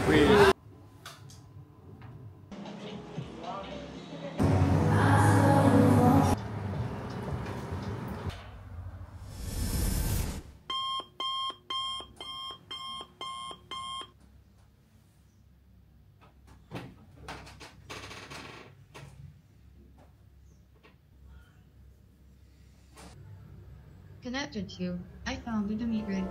Oui. Connected to. I found the dummy grid.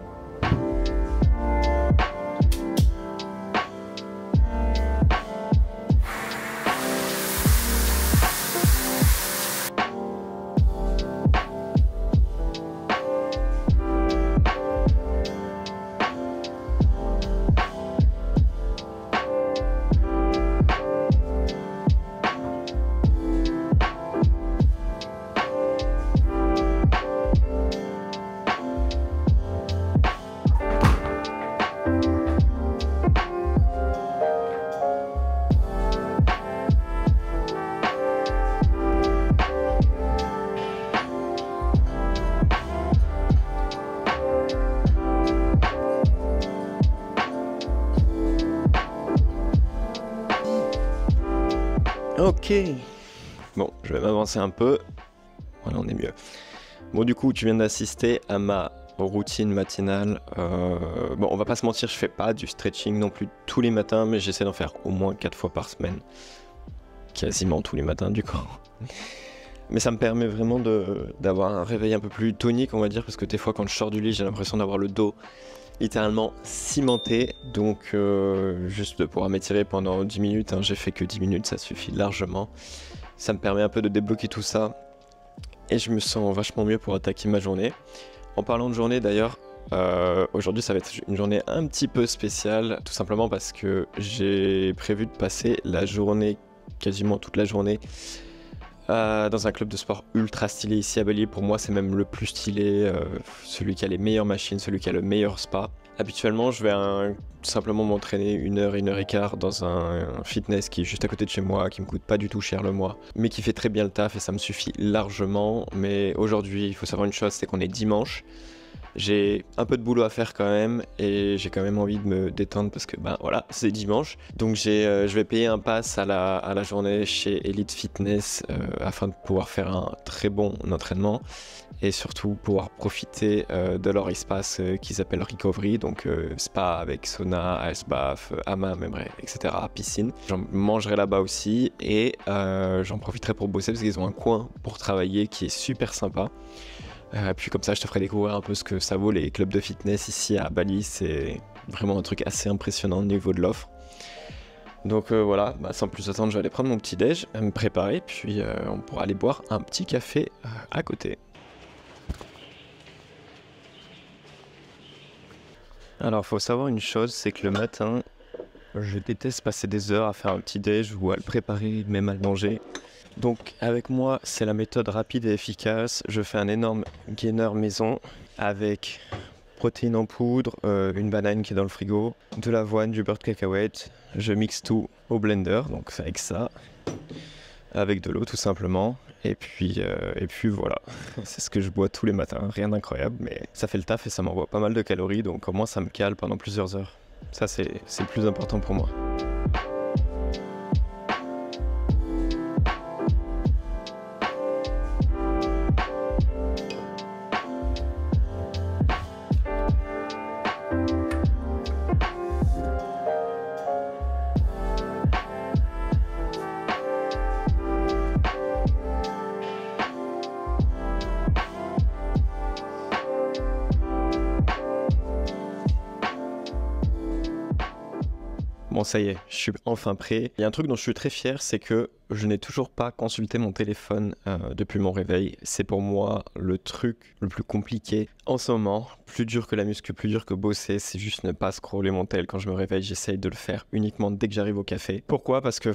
Ok. Bon, je vais m'avancer un peu. Voilà, on est mieux. Bon, du coup, tu viens d'assister à ma routine matinale. Bon, on va pas se mentir, je fais pas du stretching non plus tous les matins, mais j'essaie d'en faire au moins 4 fois par semaine. Quasiment tous les matins, du coup. Mais ça me permet vraiment d'avoir un réveil un peu plus tonique, on va dire, parce que des fois, quand je sors du lit, j'ai l'impression d'avoir le dos littéralement cimenté. Donc, juste de pouvoir m'étirer pendant 10 minutes, hein, j'ai fait que 10 minutes, ça suffit largement. Ça me permet un peu de débloquer tout ça. Et je me sens vachement mieux pour attaquer ma journée. En parlant de journée d'ailleurs, aujourd'hui ça va être une journée un petit peu spéciale, tout simplement parce que j'ai prévu de passer la journée, quasiment toute la journée, dans un club de sport ultra stylé ici à Bali. Pour moi c'est même le plus stylé, celui qui a les meilleures machines, celui qui a le meilleur spa. Habituellement je vais tout simplement m'entraîner 1 heure et quart dans un fitness qui est juste à côté de chez moi, qui me coûte pas du tout cher le mois, mais qui fait très bien le taf et ça me suffit largement. Mais aujourd'hui il faut savoir une chose, c'est qu'on est dimanche. J'ai un peu de boulot à faire quand même et j'ai quand même envie de me détendre parce que ben voilà, c'est dimanche. Donc je vais payer un pass à la journée chez Elite Fitness afin de pouvoir faire un très bon entraînement et surtout pouvoir profiter de leur espace qu'ils appellent Recovery, donc spa avec sauna, ice bath, hammam, etc., piscine. J'en mangerai là-bas aussi et j'en profiterai pour bosser parce qu'ils ont un coin pour travailler qui est super sympa. Puis comme ça je te ferai découvrir un peu ce que ça vaut les clubs de fitness ici à Bali. C'est vraiment un truc assez impressionnant au niveau de l'offre. Donc voilà, sans plus attendre je vais aller prendre mon petit déj, me préparer, puis on pourra aller boire un petit café à côté. Alors faut savoir une chose, c'est que le matin je déteste passer des heures à faire un petit déj ou à le préparer, même à le manger. Donc avec moi c'est la méthode rapide et efficace. Je fais un énorme gainer maison avec protéines en poudre, une banane qui est dans le frigo, de l'avoine, du beurre de cacahuète. Je mixe tout au blender, donc c'est avec ça, avec de l'eau tout simplement. Et puis voilà, c'est ce que je bois tous les matins, rien d'incroyable, mais ça fait le taf et ça m'envoie pas mal de calories, donc au moins ça me cale pendant plusieurs heures. Ça c'est le plus important pour moi. Bon ça y est, je suis enfin prêt. Il y a un truc dont je suis très fier, c'est que je n'ai toujours pas consulté mon téléphone depuis mon réveil. C'est pour moi le truc le plus compliqué en ce moment. Plus dur que la muscu, plus dur que bosser, c'est juste ne pas scroller mon tel. Quand je me réveille, j'essaye de le faire uniquement dès que j'arrive au café. Pourquoi ? Parce que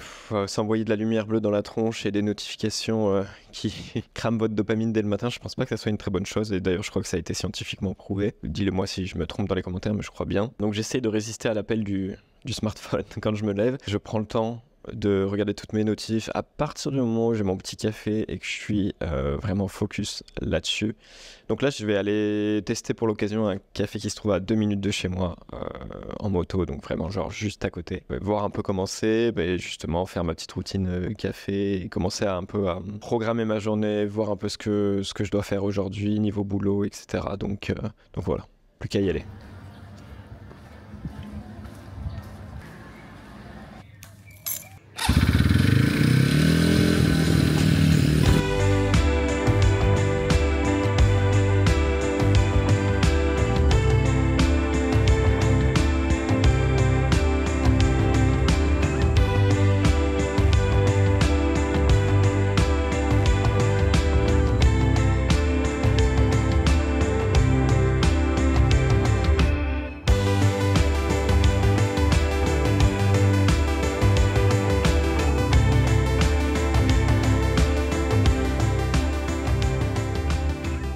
s'envoyer de la lumière bleue dans la tronche et des notifications qui crament votre dopamine dès le matin, je pense pas que ça soit une très bonne chose. Et d'ailleurs, je crois que ça a été scientifiquement prouvé. Dis-le-moi si je me trompe dans les commentaires, mais je crois bien. Donc j'essaie de résister à l'appel du smartphone quand je me lève. Je prends le temps de regarder toutes mes notifs à partir du moment où j'ai mon petit café et que je suis vraiment focus là-dessus. Donc là, je vais aller tester pour l'occasion un café qui se trouve à 2 minutes de chez moi en moto, donc vraiment genre juste à côté. Voir un peu comment c'est, justement faire ma petite routine café et commencer un peu à programmer ma journée, voir un peu ce que je dois faire aujourd'hui niveau boulot, etc. Donc voilà, plus qu'à y aller.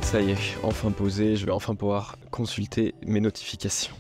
Ça y est, enfin posé, je vais enfin pouvoir consulter mes notifications.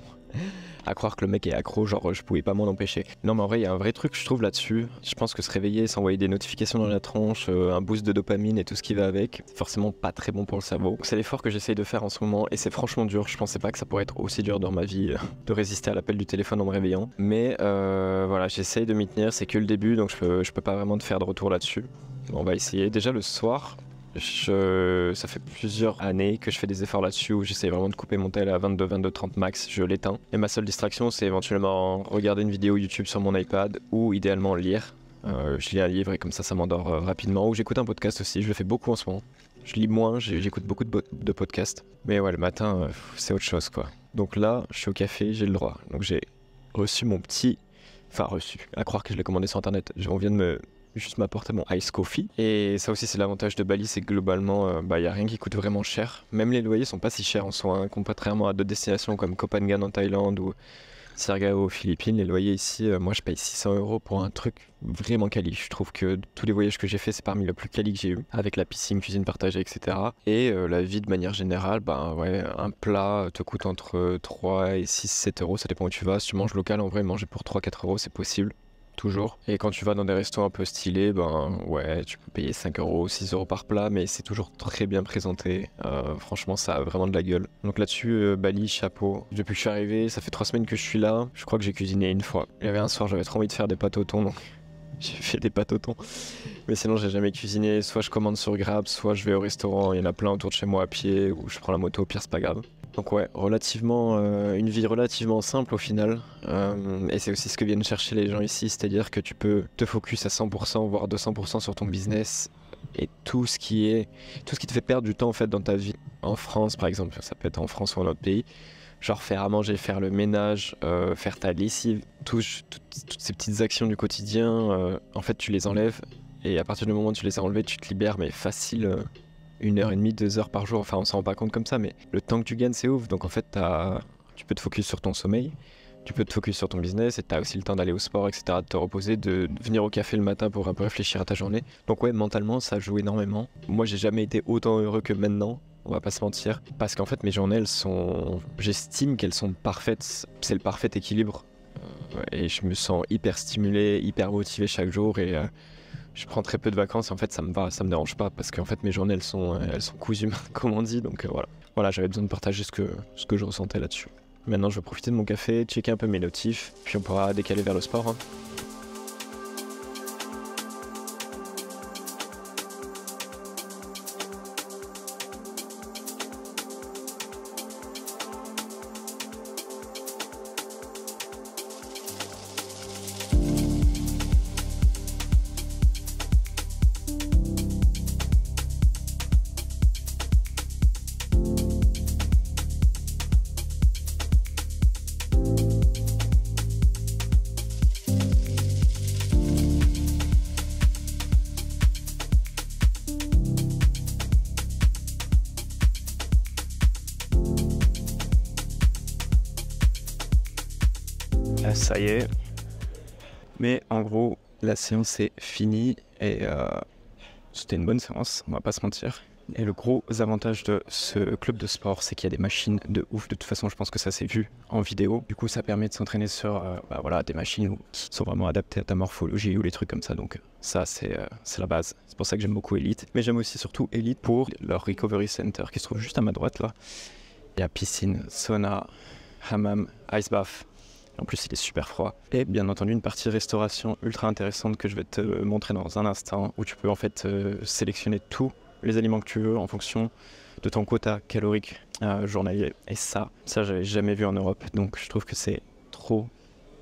À croire que le mec est accro, genre je pouvais pas m'en empêcher. Non mais en vrai, il y a un vrai truc je trouve là-dessus. Je pense que se réveiller, s'envoyer des notifications dans la tronche, un boost de dopamine et tout ce qui va avec, c'est forcément pas très bon pour le cerveau. C'est l'effort que j'essaye de faire en ce moment et c'est franchement dur. Je pensais pas que ça pourrait être aussi dur dans ma vie de résister à l'appel du téléphone en me réveillant. Mais voilà, j'essaye de m'y tenir, c'est que le début donc je peux pas vraiment te faire de retour là-dessus. On va essayer. Déjà le soir, ça fait plusieurs années que je fais des efforts là-dessus où j'essaie vraiment de couper mon tel à 22-30 max, je l'éteins. Et ma seule distraction, c'est éventuellement regarder une vidéo YouTube sur mon iPad ou idéalement lire. Je lis un livre et comme ça m'endort rapidement. Ou j'écoute un podcast aussi, je le fais beaucoup en ce moment. Je lis moins, j'écoute beaucoup de podcasts. Mais ouais, le matin, c'est autre chose quoi. Donc là, je suis au café, j'ai le droit. Donc j'ai reçu mon petit... Enfin reçu, à croire que je l'ai commandé sur internet. On vient de juste m'apporter mon Ice Coffee. Et ça aussi c'est l'avantage de Bali, c'est que globalement y a rien qui coûte vraiment cher. Même les loyers sont pas si chers en soi, hein, contrairement à d'autres destinations comme Koh Phangan en Thaïlande ou Siargao aux Philippines. Les loyers ici, moi je paye 600 € pour un truc vraiment quali. Je trouve que tous les voyages que j'ai fait, c'est parmi le plus quali que j'ai eu, avec la piscine, cuisine partagée, etc. Et la vie de manière générale, un plat te coûte entre 3 et 6-7 €, ça dépend où tu vas. Si tu manges local, en vrai, manger pour 3-4 € c'est possible. Toujours. Et quand tu vas dans des restos un peu stylés, tu peux payer 5 €, 6 € par plat, mais c'est toujours très bien présenté. Franchement, ça a vraiment de la gueule. Donc là-dessus, Bali, chapeau. Depuis que je suis arrivé, ça fait 3 semaines que je suis là. Je crois que j'ai cuisiné une fois. Il y avait un soir, j'avais trop envie de faire des pâtes au thon, donc j'ai fait des pâtes au thon. Mais sinon, j'ai jamais cuisiné. Soit je commande sur Grab, soit je vais au restaurant. Il y en a plein autour de chez moi à pied, ou je prends la moto, au pire, c'est pas grave. Donc ouais, une vie relativement simple au final. Et c'est aussi ce que viennent chercher les gens ici, c'est-à-dire que tu peux te focus à 100%, voire 200% sur ton business et tout ce qui te fait perdre du temps en fait dans ta vie. En France par exemple, ça peut être en France ou en autre pays, genre faire à manger, faire le ménage, faire ta lessive, toutes ces petites actions du quotidien, en fait tu les enlèves et à partir du moment où tu les as enlevées, tu te libères mais facile. 1h30, 2 heures par jour, enfin on s'en rend pas compte comme ça, mais le temps que tu gagnes c'est ouf, donc en fait tu peux te focus sur ton sommeil, tu peux te focus sur ton business et tu as aussi le temps d'aller au sport, etc., de te reposer, de venir au café le matin pour un peu réfléchir à ta journée. Donc ouais, mentalement ça joue énormément. Moi j'ai jamais été autant heureux que maintenant, on va pas se mentir, parce qu'en fait mes journées j'estime qu'elles sont parfaites, c'est le parfait équilibre, et je me sens hyper stimulé, hyper motivé chaque jour et je prends très peu de vacances et en fait ça me dérange pas parce qu'en fait mes journées elles sont cousues comme on dit, donc voilà, j'avais besoin de partager ce que je ressentais là-dessus. Maintenant je vais profiter de mon café, checker un peu mes notifs, puis on pourra décaler vers le sport. Ça y est. Mais en gros, la séance est finie et c'était une bonne séance, on va pas se mentir. Et le gros avantage de ce club de sport, c'est qu'il y a des machines de ouf. De toute façon, je pense que ça s'est vu en vidéo. Du coup, ça permet de s'entraîner sur voilà, des machines qui sont vraiment adaptées à ta morphologie ou les trucs comme ça. Donc ça, c'est la base. C'est pour ça que j'aime beaucoup Elite. Mais j'aime aussi surtout Elite pour leur Recovery Center qui se trouve juste à ma droite là. Il y a piscine, sauna, hammam, ice bath. En plus, il est super froid. Et bien entendu, une partie restauration ultra intéressante que je vais te montrer dans un instant, où tu peux en fait sélectionner tous les aliments que tu veux en fonction de ton quota calorique journalier. Et ça j'avais jamais vu en Europe. Donc je trouve que c'est trop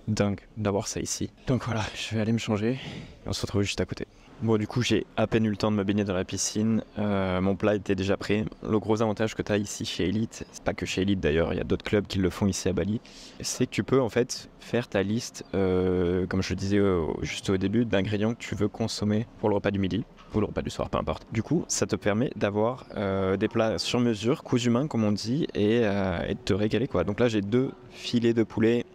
dingue d'avoir ça ici. Donc voilà, je vais aller me changer et on se retrouve juste à côté. Bon, du coup, j'ai à peine eu le temps de me baigner dans la piscine. Mon plat était déjà prêt. Le gros avantage que tu as ici chez Elite, c'est pas que chez Elite d'ailleurs, il y a d'autres clubs qui le font ici à Bali, c'est que tu peux en fait faire ta liste, comme je le disais juste au début, d'ingrédients que tu veux consommer pour le repas du midi ou le repas du soir, peu importe. Du coup, ça te permet d'avoir des plats sur mesure, cousu main comme on dit, et de te régaler quoi. Donc là, j'ai 2 filets de poulet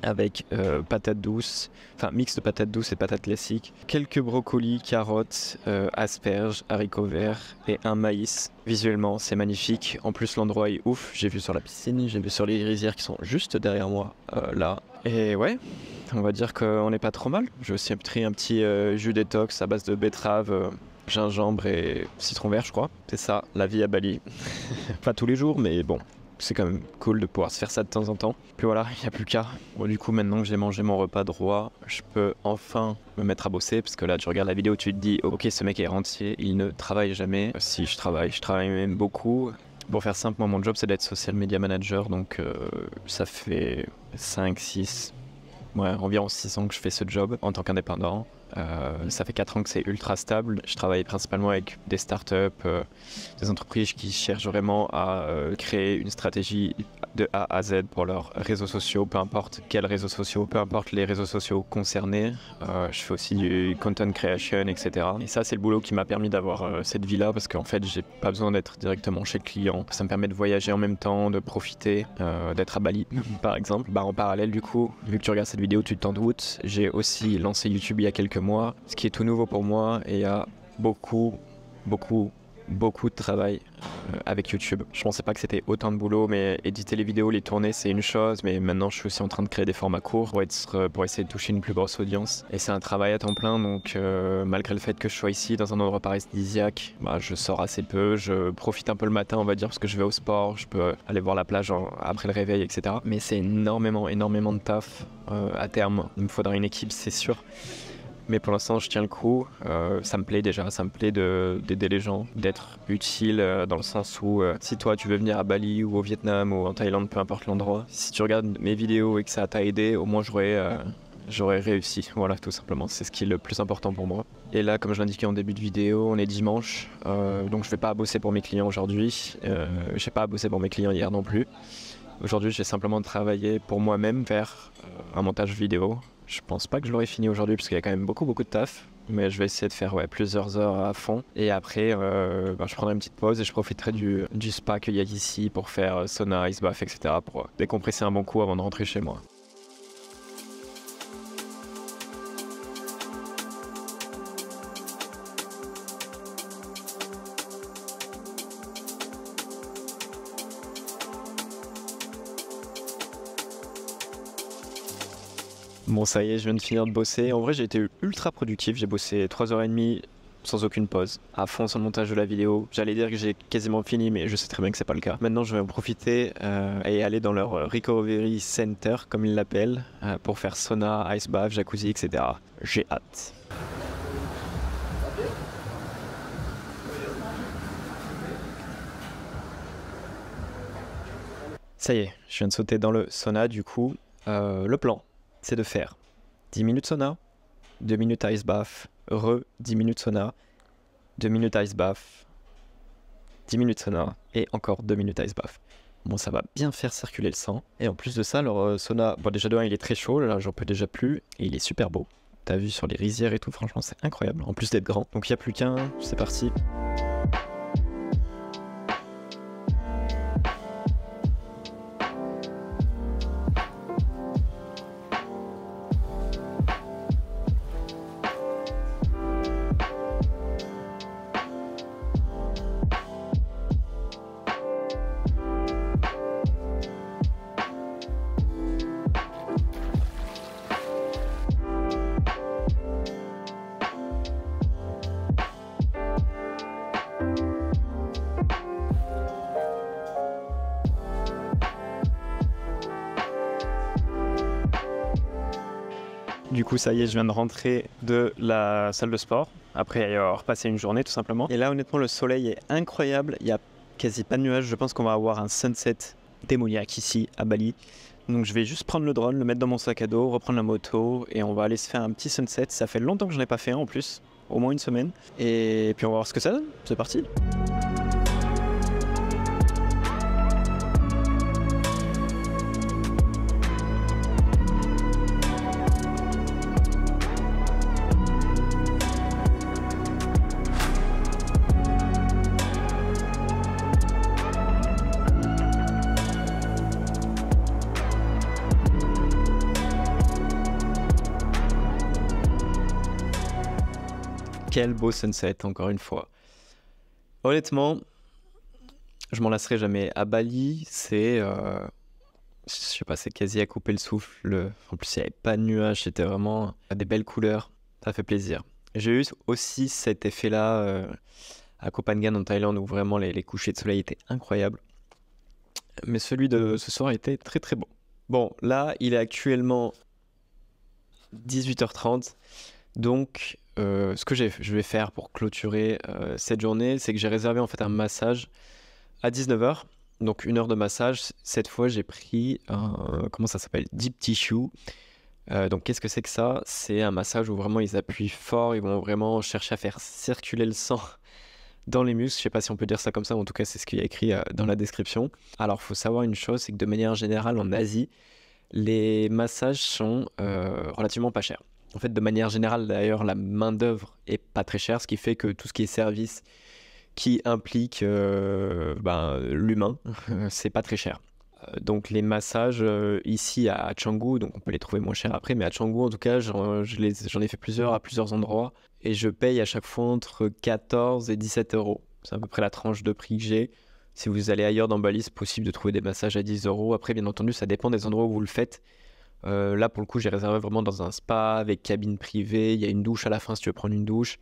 avec patates douces, enfin mix de patates douces et patates classiques, quelques brocolis, carottes, asperges, haricots verts et un maïs. Visuellement, c'est magnifique. En plus, l'endroit est ouf. J'ai vu sur la piscine, j'ai vu sur les rizières qui sont juste derrière moi, là. Et ouais, on va dire qu'on n'est pas trop mal. J'ai aussi pris un petit jus détox à base de betterave, gingembre et citron vert, je crois. C'est ça, la vie à Bali. Pas tous les jours, mais bon. C'est quand même cool de pouvoir se faire ça de temps en temps. Puis voilà, il n'y a plus qu'à. Bon, du coup, maintenant que j'ai mangé mon repas de roi, je peux enfin me mettre à bosser. Parce que là, tu regardes la vidéo, tu te dis, ok, ce mec est rentier, il ne travaille jamais. Si, je travaille même beaucoup. Pour faire simple, moi, mon job, c'est d'être social media manager. Donc, ça fait 5, 6, environ 6 ans que je fais ce job en tant qu'indépendant. Ça fait 4 ans que c'est ultra stable. Je travaille principalement avec des startups, des entreprises qui cherchent vraiment à créer une stratégie de A à Z pour leurs réseaux sociaux, peu importe quels réseaux sociaux, peu importe les réseaux sociaux concernés. Je fais aussi du content creation, etc. Et ça, c'est le boulot qui m'a permis d'avoir cette vie-là parce qu'en fait, j'ai pas besoin d'être directement chez le client. Ça me permet de voyager en même temps, de profiter, d'être à Bali, par exemple. En parallèle, du coup, vu que tu regardes cette vidéo, tu t'en doutes, j'ai aussi lancé YouTube il y a quelques mois, ce qui est tout nouveau pour moi, et il y a beaucoup de travail avec YouTube. Je pensais pas que c'était autant de boulot, mais éditer les vidéos, les tourner, c'est une chose, mais maintenant je suis aussi en train de créer des formats courts pour essayer de toucher une plus grosse audience. Et c'est un travail à temps plein, donc malgré le fait que je sois ici dans un endroit paradisiaque, je sors assez peu, je profite un peu le matin, on va dire, parce que je vais au sport, je peux aller voir la plage après le réveil, etc. Mais c'est énormément de taf à terme. Il me faudra une équipe, c'est sûr. Mais pour l'instant, je tiens le coup. Ça me plaît déjà, ça me plaît d'aider les gens, d'être utile dans le sens où si toi tu veux venir à Bali ou au Vietnam ou en Thaïlande, peu importe l'endroit, si tu regardes mes vidéos et que ça t'a aidé, au moins j'aurais réussi. Voilà, tout simplement. C'est ce qui est le plus important pour moi. Et là, comme je l'indiquais en début de vidéo, on est dimanche, donc je vais pas bosser pour mes clients aujourd'hui. J'ai pas bossé pour mes clients hier non plus. Aujourd'hui, j'ai simplement travaillé pour moi-même, faire un montage vidéo. Je pense pas que je l'aurai fini aujourd'hui parce qu'il y a quand même beaucoup de taf. Mais je vais essayer de faire plusieurs heures à fond. Et après, je prendrai une petite pause et je profiterai du spa qu'il y a ici pour faire sauna, ice bath, etc. pour décompresser un bon coup avant de rentrer chez moi. Bon, ça y est, je viens de finir de bosser. En vrai, j'ai été ultra productif. J'ai bossé 3h30 sans aucune pause, à fond sur le montage de la vidéo. J'allais dire que j'ai quasiment fini, mais je sais très bien que c'est pas le cas. Maintenant, je vais en profiter et aller dans leur Recovery Center, comme ils l'appellent, pour faire sauna, ice bath, jacuzzi, etc. J'ai hâte. Ça y est, je viens de sauter dans le sauna, du coup. Le plan, c'est de faire 10 minutes sauna, 2 minutes ice bath, 10 minutes sauna, 2 minutes ice bath, 10 minutes sauna et encore 2 minutes ice bath. Bon, ça va bien faire circuler le sang. Et en plus de ça, leur sauna, bon déjà de 1, il est très chaud, là j'en peux déjà plus, et il est super beau. T'as vu sur les rizières et tout, franchement c'est incroyable, en plus d'être grand. Donc il n'y a plus qu'un, c'est parti. Du coup, ça y est, je viens de rentrer de la salle de sport, après avoir passé une journée tout simplement. Et là, honnêtement, le soleil est incroyable, il n'y a quasi pas de nuages. Je pense qu'on va avoir un sunset démoniaque ici à Bali. Donc je vais juste prendre le drone, le mettre dans mon sac à dos, reprendre la moto et on va aller se faire un petit sunset. Ça fait longtemps que je n'en ai pas fait un en plus, au moins une semaine. Et puis on va voir ce que ça donne, c'est parti. Quel beau sunset, encore une fois. Honnêtement, je m'en lasserai jamais. À Bali, c'est... je sais pas, c'est quasi à couper le souffle. En plus, il n'y avait pas de nuages, c'était vraiment des belles couleurs. Ça fait plaisir. J'ai eu aussi cet effet-là à Koh Phangan en Thaïlande où vraiment les couchers de soleil étaient incroyables. Mais celui de ce soir était très très beau. Bon, là, il est actuellement 18h30. Donc, ce que je vais faire pour clôturer cette journée, c'est que j'ai réservé en fait un massage à 19h. Donc, 1 heure de massage. Cette fois, j'ai pris comment ça s'appelle? Deep Tissue. Donc, qu'est-ce que c'est que ça? C'est un massage où vraiment ils appuient fort. Ils vont vraiment chercher à faire circuler le sang dans les muscles. Je sais pas si on peut dire ça comme ça. En tout cas, c'est ce qu'il y a écrit dans la description. Alors, il faut savoir une chose, c'est que de manière générale, en Asie, les massages sont relativement pas chers. En fait, de manière générale, d'ailleurs, la main-d'œuvre est pas très chère, ce qui fait que tout ce qui est service qui implique l'humain, c'est pas très cher. Donc, les massages ici à Canggu, donc on peut les trouver moins chers après, mais à Canggu, en tout cas, j'en ai fait plusieurs à plusieurs endroits et je paye à chaque fois entre 14 et 17 euros. C'est à peu près la tranche de prix que j'ai. Si vous allez ailleurs dans Bali, c'est possible de trouver des massages à 10 euros. Après, bien entendu, ça dépend des endroits où vous le faites. Là, pour le coup, j'ai réservé vraiment dans un spa avec cabine privée. Il y a une douche à la fin si tu veux prendre une douche.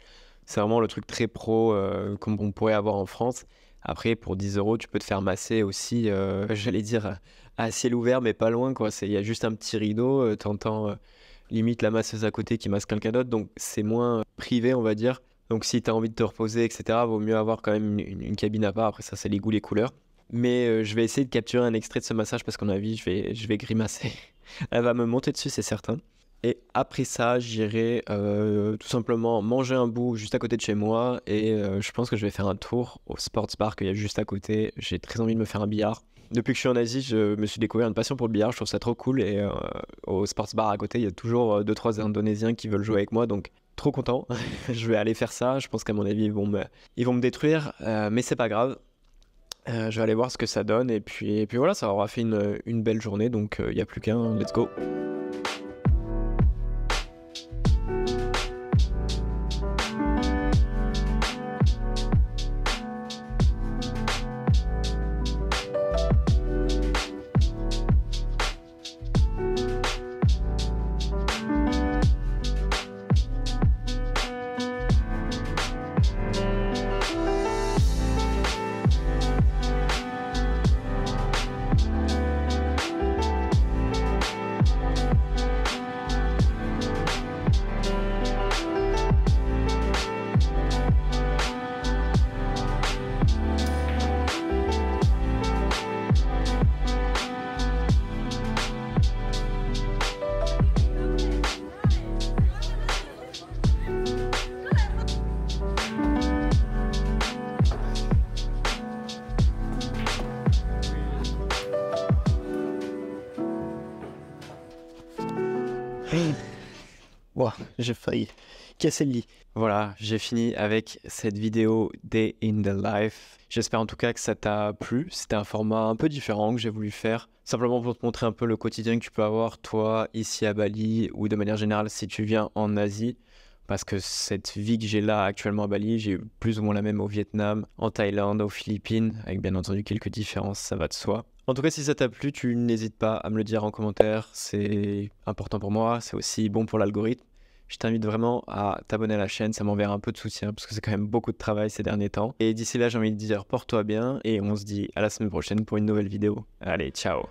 C'est vraiment le truc très pro comme on pourrait avoir en France. Après, pour 10 euros, tu peux te faire masser aussi, j'allais dire, à ciel ouvert, mais pas loin, quoi. Il y a juste un petit rideau. T'entends limite la masseuse à côté qui masse quelqu'un d'autre. Donc, c'est moins privé, on va dire. Donc, si tu as envie de te reposer, etc., vaut mieux avoir quand même une cabine à part. Après, ça, c'est les goûts, les couleurs. Mais je vais essayer de capturer un extrait de ce massage parce qu'à mon avis, je vais grimacer. Elle va me monter dessus, c'est certain. Et après ça, j'irai tout simplement manger un bout juste à côté de chez moi. Et je pense que je vais faire un tour au sports bar qu'il y a juste à côté. J'ai très envie de me faire un billard. Depuis que je suis en Asie, je me suis découvert une passion pour le billard. Je trouve ça trop cool. Et au sports bar à côté, il y a toujours 2-3 Indonésiens qui veulent jouer avec moi. Donc, trop content. Je vais aller faire ça. Je pense qu'à mon avis, ils vont me détruire. Mais c'est pas grave. Je vais aller voir ce que ça donne et puis voilà, ça aura fait une belle journée, donc il n'y a plus qu'un, let's go. Wow, j'ai failli casser le lit. Voilà, j'ai fini avec cette vidéo Day in the Life. J'espère en tout cas que ça t'a plu. C'était un format un peu différent que j'ai voulu faire. Simplement pour te montrer un peu le quotidien que tu peux avoir, toi, ici à Bali, ou de manière générale si tu viens en Asie. Parce que cette vie que j'ai là actuellement à Bali, j'ai eu plus ou moins la même au Vietnam, en Thaïlande, aux Philippines, avec bien entendu quelques différences, ça va de soi. En tout cas, si ça t'a plu, tu n'hésites pas à me le dire en commentaire, c'est important pour moi, c'est aussi bon pour l'algorithme. Je t'invite vraiment à t'abonner à la chaîne, ça m'enverra un peu de soutien parce que c'est quand même beaucoup de travail ces derniers temps. Et d'ici là, j'ai envie de dire porte-toi bien et on se dit à la semaine prochaine pour une nouvelle vidéo. Allez, ciao!